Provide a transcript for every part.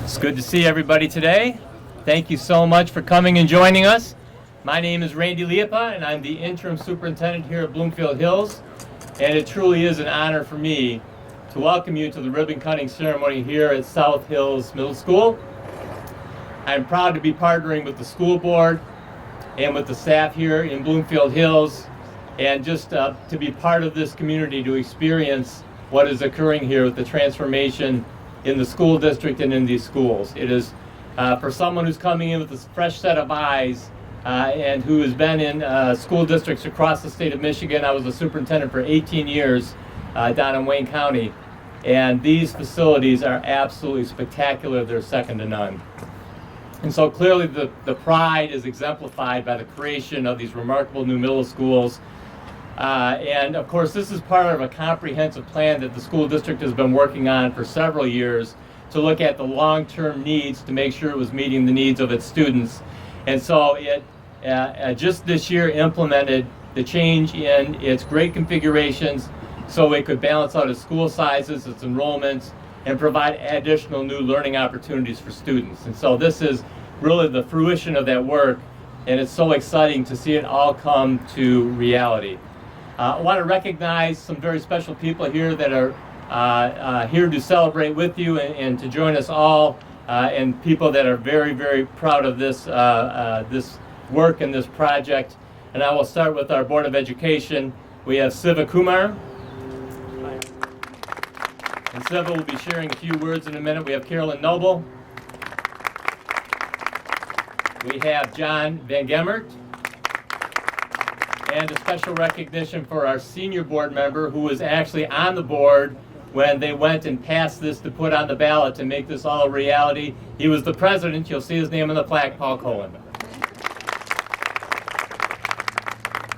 It's good to see everybody today. Thank you so much for coming and joining us. My name is Randy Liepa, and I'm the interim superintendent here at Bloomfield Hills. And it truly is an honor for me to welcome you to the ribbon cutting ceremony here at South Hills Middle School. I'm proud to be partnering with the school board and with the staff here in Bloomfield Hills, and just to be part of this community to experience what is occurring here with the transformation in the school district and in these schools. It is for someone who's coming in with a fresh set of eyes and who has been in school districts across the state of Michigan. I was a superintendent for 18 years down in Wayne County, and these facilities are absolutely spectacular. They're second to none. And so clearly the pride is exemplified by the creation of these remarkable new middle schools. And of course, this is part of a comprehensive plan that the school district has been working on for several years to look at the long-term needs to make sure it was meeting the needs of its students. And so it just this year implemented the change in its grade configurations so it could balance out its school sizes, its enrollments, and provide additional new learning opportunities for students. And so this is really the fruition of that work, and it's so exciting to see it all come to reality. I want to recognize some very special people here that are here to celebrate with you and to join us all, and people that are very, very proud of this, this work and this project. And I will start with our Board of Education. We have Siva Kumar. And Siva will be sharing a few words in a minute. We have Carolyn Noble. We have John Van Gemert. And a special recognition for our senior board member who was actually on the board when they went and passed this to put on the ballot to make this all a reality. He was the president. You'll see his name on the plaque, Paul Cohen.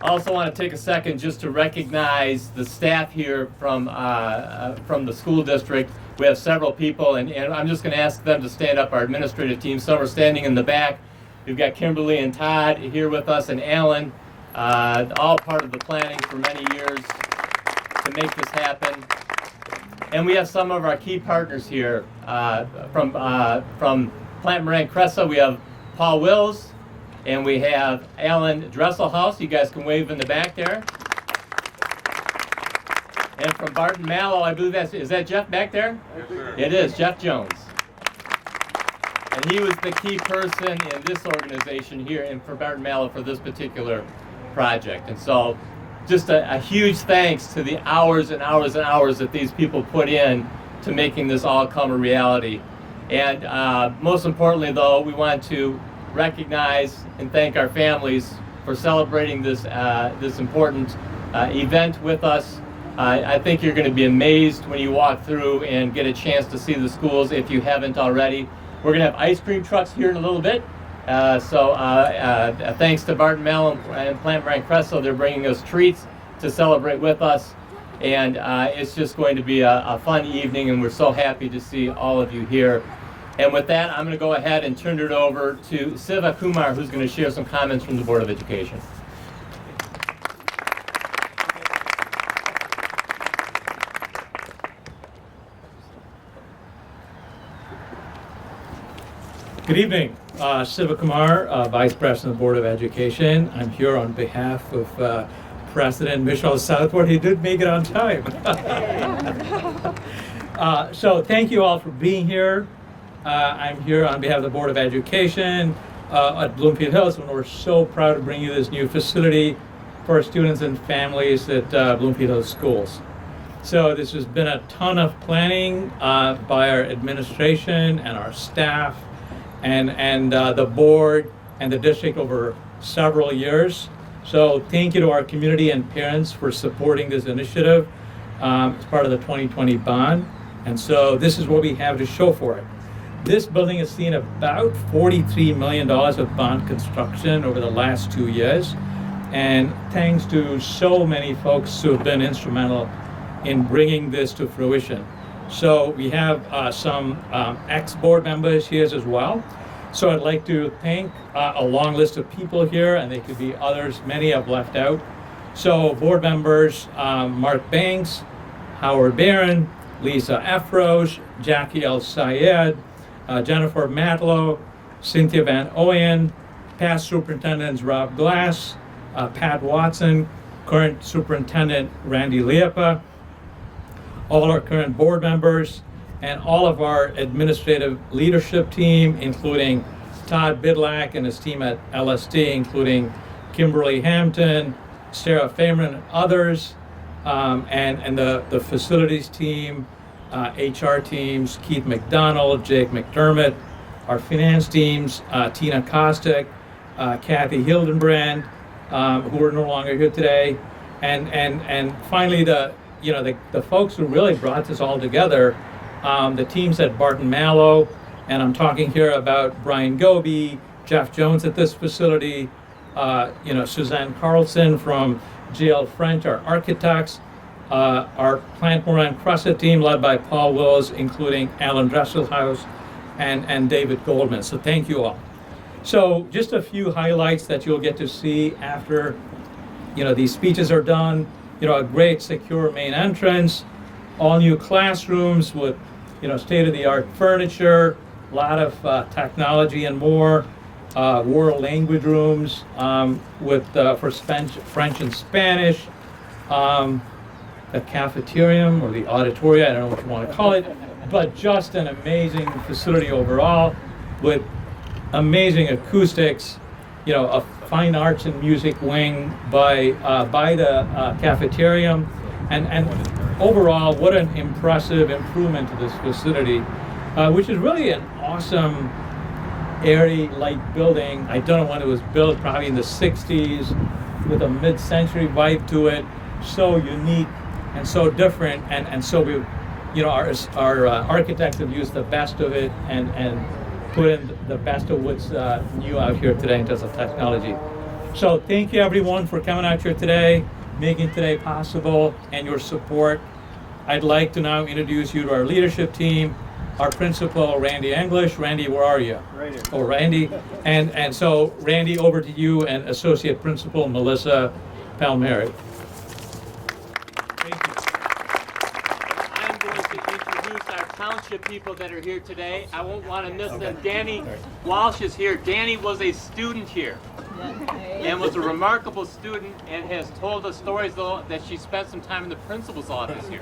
I also want to take a second just to recognize the staff here from the school district. We have several people, and I'm just going to ask them to stand up, our administrative team. Some are standing in the back. We've got Kimberly and Todd here with us, and Alan, all part of the planning for many years to make this happen. And we have some of our key partners here from Plant Moran Cressa. We have Paul Wills, and we have Alan Dresselhaus. You guys can wave in the back there. And from Barton Mallow, I believe is that Jeff back there? Yes, sir. It is, Jeff Jones. And he was the key person in this organization here and for Barton Mallow for this particular project. And so just a huge thanks to the hours and hours and hours that these people put in to making this all come a reality. And most importantly, though, we want to recognize and thank our families for celebrating this this important event with us. I think you're going to be amazed when you walk through and get a chance to see the schools if you haven't already. We're going to have ice cream trucks here in a little bit. So thanks to Barton Mallow and Plant Moran Cressa, they're bringing us treats to celebrate with us. And it's just going to be a fun evening, and we're so happy to see all of you here. And with that, I'm going to go ahead and turn it over to Siva Kumar, who's going to share some comments from the Board of Education. Good evening. Siva Kumar, Vice President of the Board of Education. I'm here on behalf of President Michelle Southward. He did make it on time. So thank you all for being here. I'm here on behalf of the Board of Education at Bloomfield Hills, and we're so proud to bring you this new facility for our students and families at Bloomfield Hills schools. So this has been a ton of planning by our administration and our staff and the board and the district over several years. So thank you to our community and parents for supporting this initiative as part of the 2020 bond. And so this is what we have to show for it. This building has seen about $43 million of bond construction over the last 2 years. And thanks to so many folks who have been instrumental in bringing this to fruition. So we have some ex-board members here as well. So I'd like to thank a long list of people here, and they could be others, many I've left out. So board members, Mark Banks, Howard Barron, Lisa Efroge, Jackie El Sayed, Jennifer Matlow, Cynthia Van Oyen, past superintendents Rob Glass, Pat Watson, current superintendent Randy Liepa, all our current board members, and all of our administrative leadership team, including Todd Bidlack and his team at LSD, including Kimberly Hampton, Sarah Feynman, and others, and the facilities team, HR teams, Keith McDonald, Jake McDermott, our finance teams, Tina Kostick, Kathy Hildenbrand, who are no longer here today, and finally the folks who really brought this all together, the teams at Barton Mallow, and I'm talking here about Brian Goby, Jeff Jones at this facility, Suzanne Carlson from GL French, our architects, our Plant Moran Crescent team led by Paul Wills, including Alan Dresselhaus and David Goldman. So thank you all. So just a few highlights that you'll get to see after these speeches are done. A great secure main entrance, all new classrooms with state-of-the-art furniture, a lot of technology and more. World language rooms with for French and Spanish, the cafeterium or the auditoria, I don't know what you want to call it, but just an amazing facility overall with amazing acoustics, a fine arts and music wing by the cafeterium, and overall, what an impressive improvement to this facility, which is really an awesome airy light building. I don't know when it was built, probably in the 60s, with a mid-century vibe to it. So unique and so different, and so we, our architects have used the best of it and put in the best of what's new out here today in terms of technology. So thank you everyone for coming out here today, making today possible, and your support. I'd like to now introduce you to our leadership team. Our principal, Randy English. Randy, where are you? Right here. Oh, Randy. And so, Randy, over to you, and Associate Principal Melissa Palmieri. Thank you. I'm going to introduce our township people that are here today. I won't want to miss them. Danny Walsh is here. Danny was a student here and was a remarkable student, and has told us stories though that she spent some time in the principal's office here.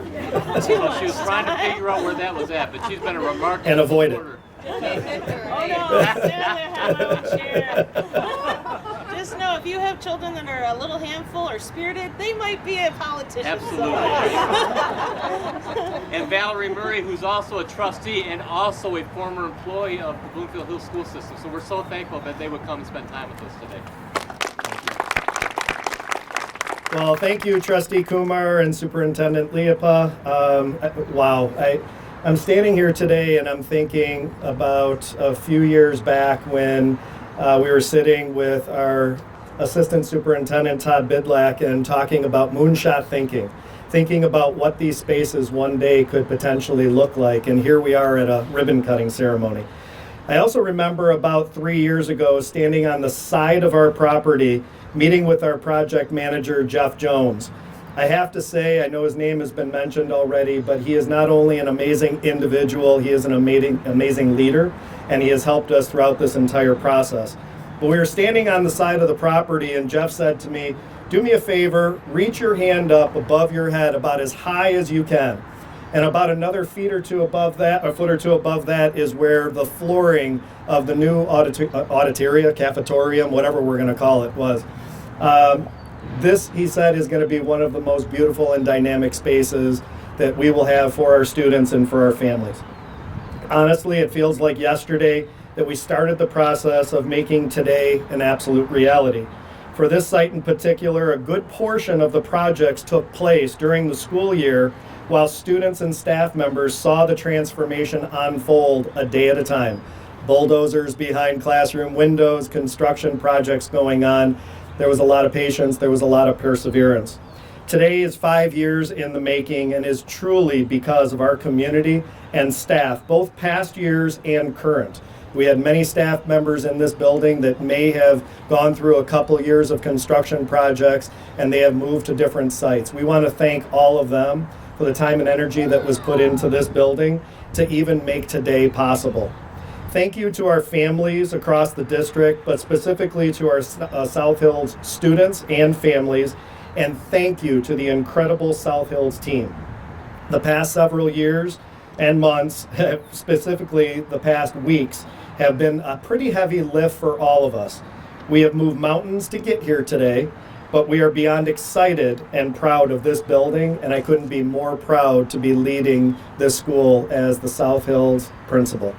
So she was trying to figure out where that was at, but she's been a remarkable And avoid it. supporter. Oh no, stand there, have my own chair. Just know if you have children that are a little handful or spirited, they might be a politician. Absolutely. And Valerie Murray, who's also a trustee and also a former employee of the Bloomfield Hills school system. So we're so thankful that they would come and spend time with us today. Well, thank you, Trustee Kumar and Superintendent Liepa. Wow, I'm standing here today and I'm thinking about a few years back when we were sitting with our Assistant Superintendent Todd Bidlack and talking about moonshot thinking about what these spaces one day could potentially look like, and here we are at a ribbon cutting ceremony. I also remember about 3 years ago standing on the side of our property meeting with our project manager, Jeff Jones. I have to say, I know his name has been mentioned already, but he is not only an amazing individual, he is an amazing leader, and he has helped us throughout this entire process. But we were standing on the side of the property, and Jeff said to me, do me a favor, reach your hand up above your head about as high as you can. And about another foot or two above that is where the flooring of the new auditoria, cafetorium, whatever we're going to call it, was. This, he said, is going to be one of the most beautiful and dynamic spaces that we will have for our students and for our families. Honestly, it feels like yesterday that we started the process of making today an absolute reality. For this site in particular, a good portion of the projects took place during the school year while students and staff members saw the transformation unfold a day at a time. Bulldozers behind classroom windows, construction projects going on. There was a lot of patience, there was a lot of perseverance. Today is 5 years in the making and is truly because of our community and staff, both past years and current. We had many staff members in this building that may have gone through a couple years of construction projects and they have moved to different sites. We want to thank all of them for the time and energy that was put into this building to even make today possible. Thank you to our families across the district, but specifically to our South Hills students and families, and thank you to the incredible South Hills team. The past several years and months, specifically the past weeks, have been a pretty heavy lift for all of us. We have moved mountains to get here today, but we are beyond excited and proud of this building, and I couldn't be more proud to be leading this school as the South Hills principal.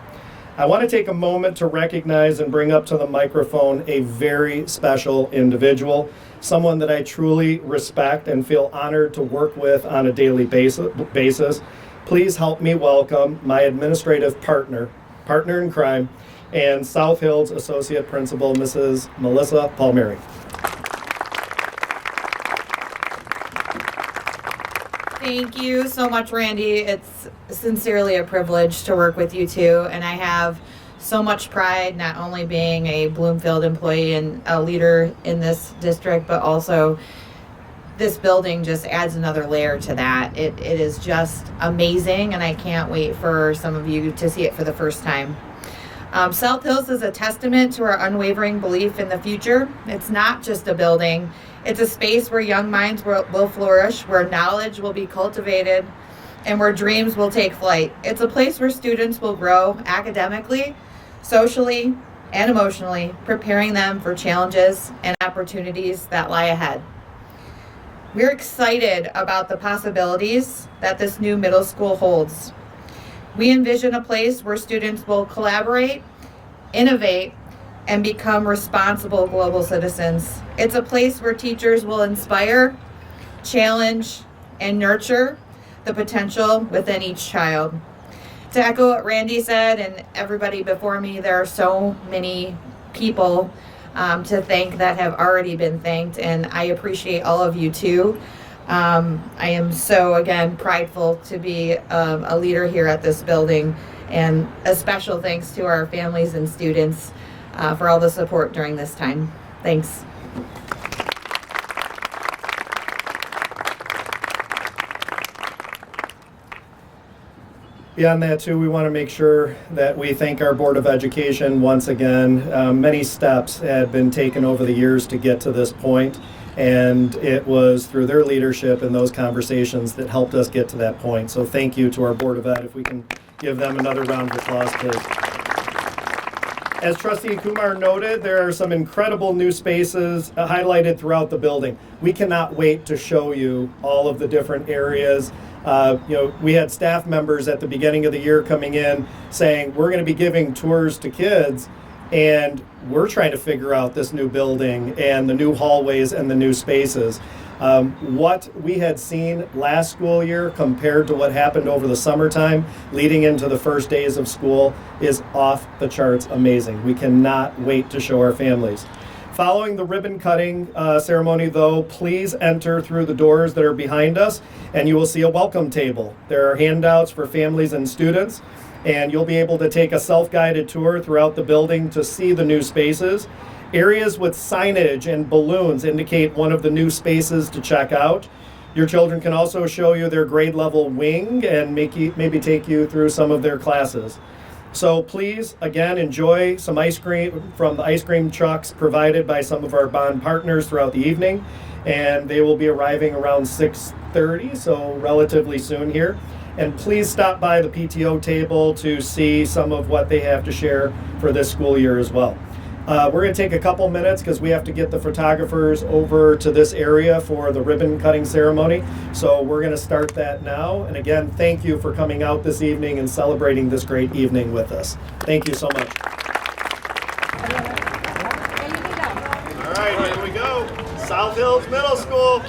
I want to take a moment to recognize and bring up to the microphone a very special individual, someone that I truly respect and feel honored to work with on a daily basis. Please help me welcome my administrative partner in crime, and South Hills Associate Principal, Mrs. Melissa Palmieri. Thank you so much, Randy. It's sincerely a privilege to work with you two, and I have so much pride not only being a Bloomfield employee and a leader in this district, but also this building just adds another layer to that. It is just amazing, and I can't wait for some of you to see it for the first time. South Hills is a testament to our unwavering belief in the future. It's not just a building. It's a space where young minds will flourish, where knowledge will be cultivated, and where dreams will take flight. It's a place where students will grow academically, socially, and emotionally, preparing them for challenges and opportunities that lie ahead. We're excited about the possibilities that this new middle school holds. We envision a place where students will collaborate, innovate, and become responsible global citizens. It's a place where teachers will inspire, challenge, and nurture the potential within each child. To echo what Randy said and everybody before me, there are so many people to thank that have already been thanked, and I appreciate all of you too. I am so, again, prideful to be a leader here at this building, and a special thanks to our families and students for all the support during this time. Thanks. Beyond that, too, we want to make sure that we thank our Board of Education once again. Many steps had been taken over the years to get to this point, and it was through their leadership and those conversations that helped us get to that point. So thank you to our Board of Ed. If we can give them another round of applause, please. As Trustee Kumar noted, there are some incredible new spaces highlighted throughout the building. We cannot wait to show you all of the different areas. We had staff members at the beginning of the year coming in saying, we're going to be giving tours to kids, and we're trying to figure out this new building and the new hallways and the new spaces. What we had seen last school year compared to what happened over the summertime leading into the first days of school is off the charts amazing. We cannot wait to show our families. Following the ribbon cutting ceremony, though, please enter through the doors that are behind us, and you will see a welcome table. There are handouts for families and students, and you'll be able to take a self-guided tour throughout the building to see the new spaces. Areas with signage and balloons indicate one of the new spaces to check out. Your children can also show you their grade level wing and maybe take you through some of their classes. So please, again, enjoy some ice cream from the ice cream trucks provided by some of our bond partners throughout the evening, and they will be arriving around 6:30, so relatively soon here. And please stop by the PTO table to see some of what they have to share for this school year as well. We're going to take a couple minutes because we have to get the photographers over to this area for the ribbon cutting ceremony. So we're going to start that now. And again, thank you for coming out this evening and celebrating this great evening with us. Thank you so much. All right, here we go. South Hills Middle School.